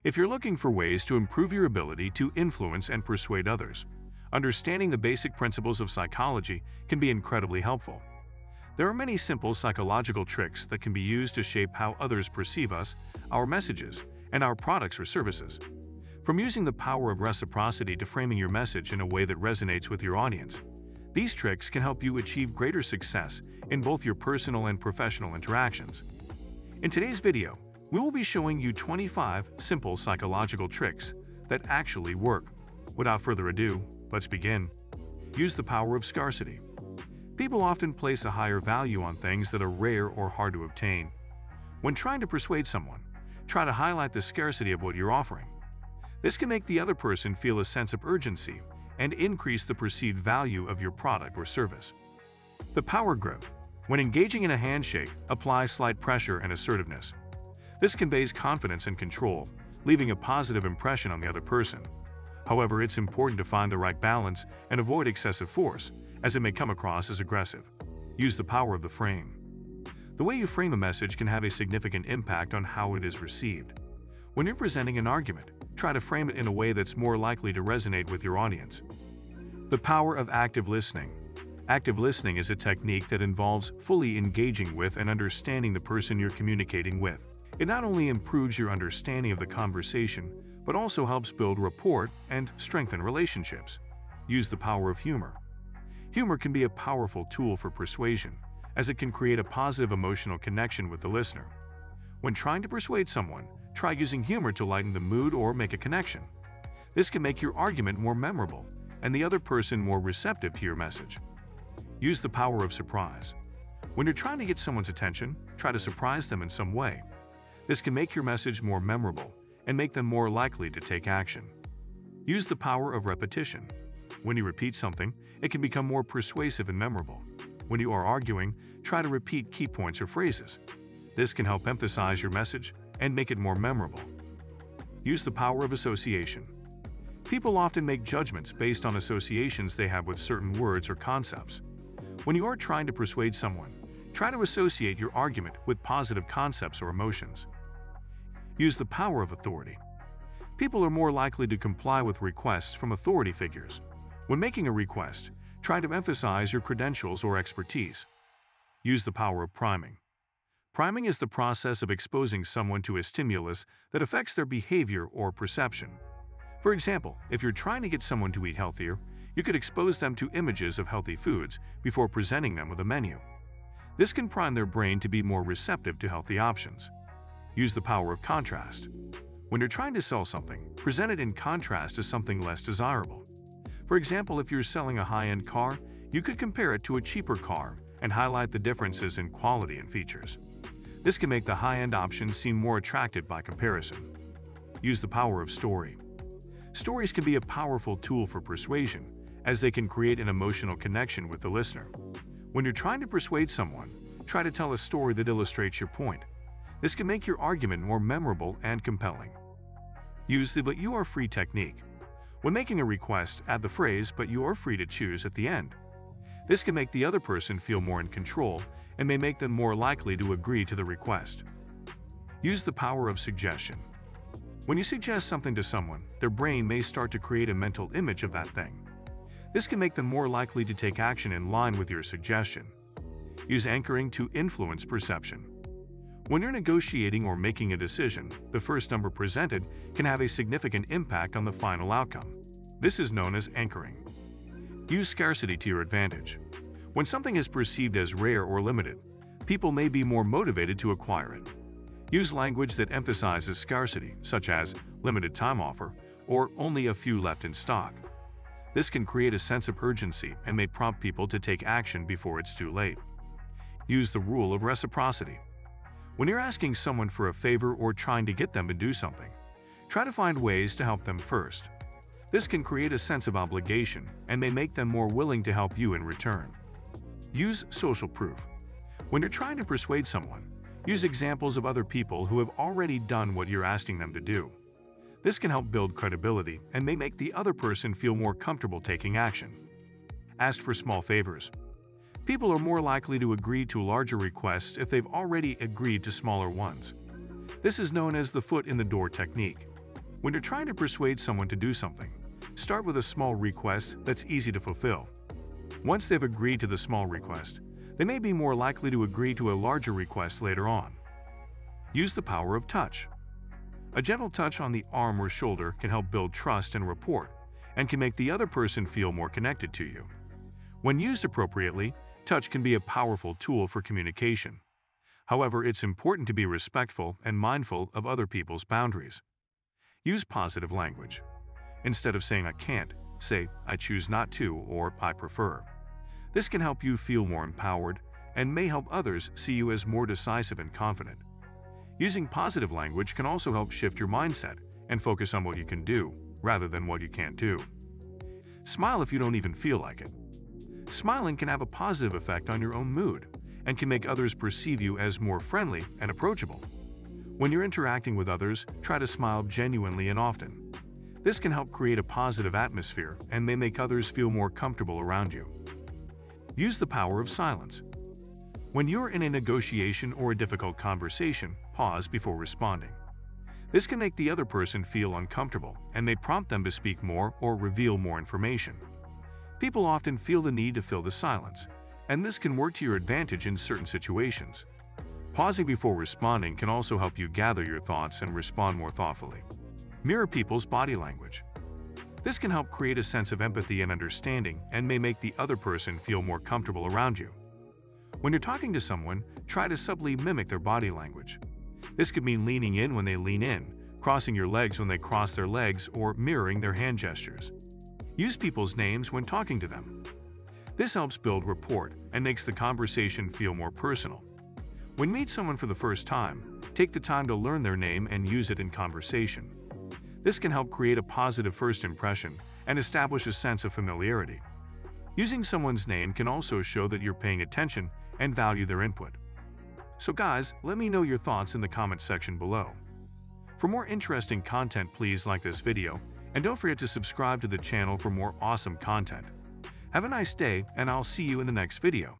If you're looking for ways to improve your ability to influence and persuade others, understanding the basic principles of psychology can be incredibly helpful. There are many simple psychological tricks that can be used to shape how others perceive us, our messages, and our products or services. From using the power of reciprocity to framing your message in a way that resonates with your audience, these tricks can help you achieve greater success in both your personal and professional interactions. In today's video, we will be showing you 25 simple psychological tricks that actually work. Without further ado, let's begin. Use the power of scarcity. People often place a higher value on things that are rare or hard to obtain. When trying to persuade someone, try to highlight the scarcity of what you're offering. This can make the other person feel a sense of urgency and increase the perceived value of your product or service. The power grip. When engaging in a handshake, apply slight pressure and assertiveness. This conveys confidence and control, leaving a positive impression on the other person. However, it's important to find the right balance and avoid excessive force, as it may come across as aggressive. Use the power of the frame. The way you frame a message can have a significant impact on how it is received. When you're presenting an argument, try to frame it in a way that's more likely to resonate with your audience. The power of active listening. Active listening is a technique that involves fully engaging with and understanding the person you're communicating with. It not only improves your understanding of the conversation, but also helps build rapport and strengthen relationships. Use the power of humor. Humor can be a powerful tool for persuasion, as it can create a positive emotional connection with the listener. When trying to persuade someone, try using humor to lighten the mood or make a connection. This can make your argument more memorable and the other person more receptive to your message. Use the power of surprise. When you're trying to get someone's attention, try to surprise them in some way. This can make your message more memorable and make them more likely to take action. Use the power of repetition. When you repeat something, it can become more persuasive and memorable. When you are arguing, try to repeat key points or phrases. This can help emphasize your message and make it more memorable. Use the power of association. People often make judgments based on associations they have with certain words or concepts. When you are trying to persuade someone, try to associate your argument with positive concepts or emotions. Use the power of authority. People are more likely to comply with requests from authority figures. When making a request, try to emphasize your credentials or expertise. Use the power of priming. Priming is the process of exposing someone to a stimulus that affects their behavior or perception. For example, if you're trying to get someone to eat healthier, you could expose them to images of healthy foods before presenting them with a menu. This can prime their brain to be more receptive to healthy options. Use the power of contrast. When you're trying to sell something, present it in contrast to something less desirable. For example, if you're selling a high-end car, you could compare it to a cheaper car and highlight the differences in quality and features. This can make the high-end option seem more attractive by comparison. Use the power of story. Stories can be a powerful tool for persuasion, as they can create an emotional connection with the listener. When you're trying to persuade someone, try to tell a story that illustrates your point. This can make your argument more memorable and compelling. Use the "but you are free" technique. When making a request, add the phrase "but you are free to choose" at the end. This can make the other person feel more in control and may make them more likely to agree to the request. Use the power of suggestion. When you suggest something to someone, their brain may start to create a mental image of that thing. This can make them more likely to take action in line with your suggestion. Use anchoring to influence perception. When you're negotiating or making a decision, the first number presented can have a significant impact on the final outcome. This is known as anchoring. Use scarcity to your advantage. When something is perceived as rare or limited, people may be more motivated to acquire it. Use language that emphasizes scarcity, such as limited time offer or only a few left in stock. This can create a sense of urgency and may prompt people to take action before it's too late. Use the rule of reciprocity. When you're asking someone for a favor or trying to get them to do something, try to find ways to help them first. This can create a sense of obligation and may make them more willing to help you in return. Use social proof. When you're trying to persuade someone, use examples of other people who have already done what you're asking them to do. This can help build credibility and may make the other person feel more comfortable taking action. Ask for small favors. People are more likely to agree to larger requests if they've already agreed to smaller ones. This is known as the foot in the door technique. When you're trying to persuade someone to do something, start with a small request that's easy to fulfill. Once they've agreed to the small request, they may be more likely to agree to a larger request later on. Use the power of touch. A gentle touch on the arm or shoulder can help build trust and rapport, and can make the other person feel more connected to you. When used appropriately, touch can be a powerful tool for communication. However, it's important to be respectful and mindful of other people's boundaries. Use positive language. Instead of saying "I can't," say "I choose not to" or "I prefer." This can help you feel more empowered and may help others see you as more decisive and confident. Using positive language can also help shift your mindset and focus on what you can do rather than what you can't do. Smile if you don't even feel like it. Smiling can have a positive effect on your own mood and can make others perceive you as more friendly and approachable. When you're interacting with others, try to smile genuinely and often. This can help create a positive atmosphere and may make others feel more comfortable around you. Use the power of silence. When you're in a negotiation or a difficult conversation, pause before responding. This can make the other person feel uncomfortable and may prompt them to speak more or reveal more information. People often feel the need to fill the silence, and this can work to your advantage in certain situations. Pausing before responding can also help you gather your thoughts and respond more thoughtfully. Mirror people's body language. This can help create a sense of empathy and understanding and may make the other person feel more comfortable around you. When you're talking to someone, try to subtly mimic their body language. This could mean leaning in when they lean in, crossing your legs when they cross their legs, or mirroring their hand gestures. Use people's names when talking to them. This helps build rapport and makes the conversation feel more personal. When you meet someone for the first time, take the time to learn their name and use it in conversation. This can help create a positive first impression and establish a sense of familiarity. Using someone's name can also show that you're paying attention and value their input. So guys, let me know your thoughts in the comment section below. For more interesting content, please like this video, and don't forget to subscribe to the channel for more awesome content. Have a nice day, and I'll see you in the next video.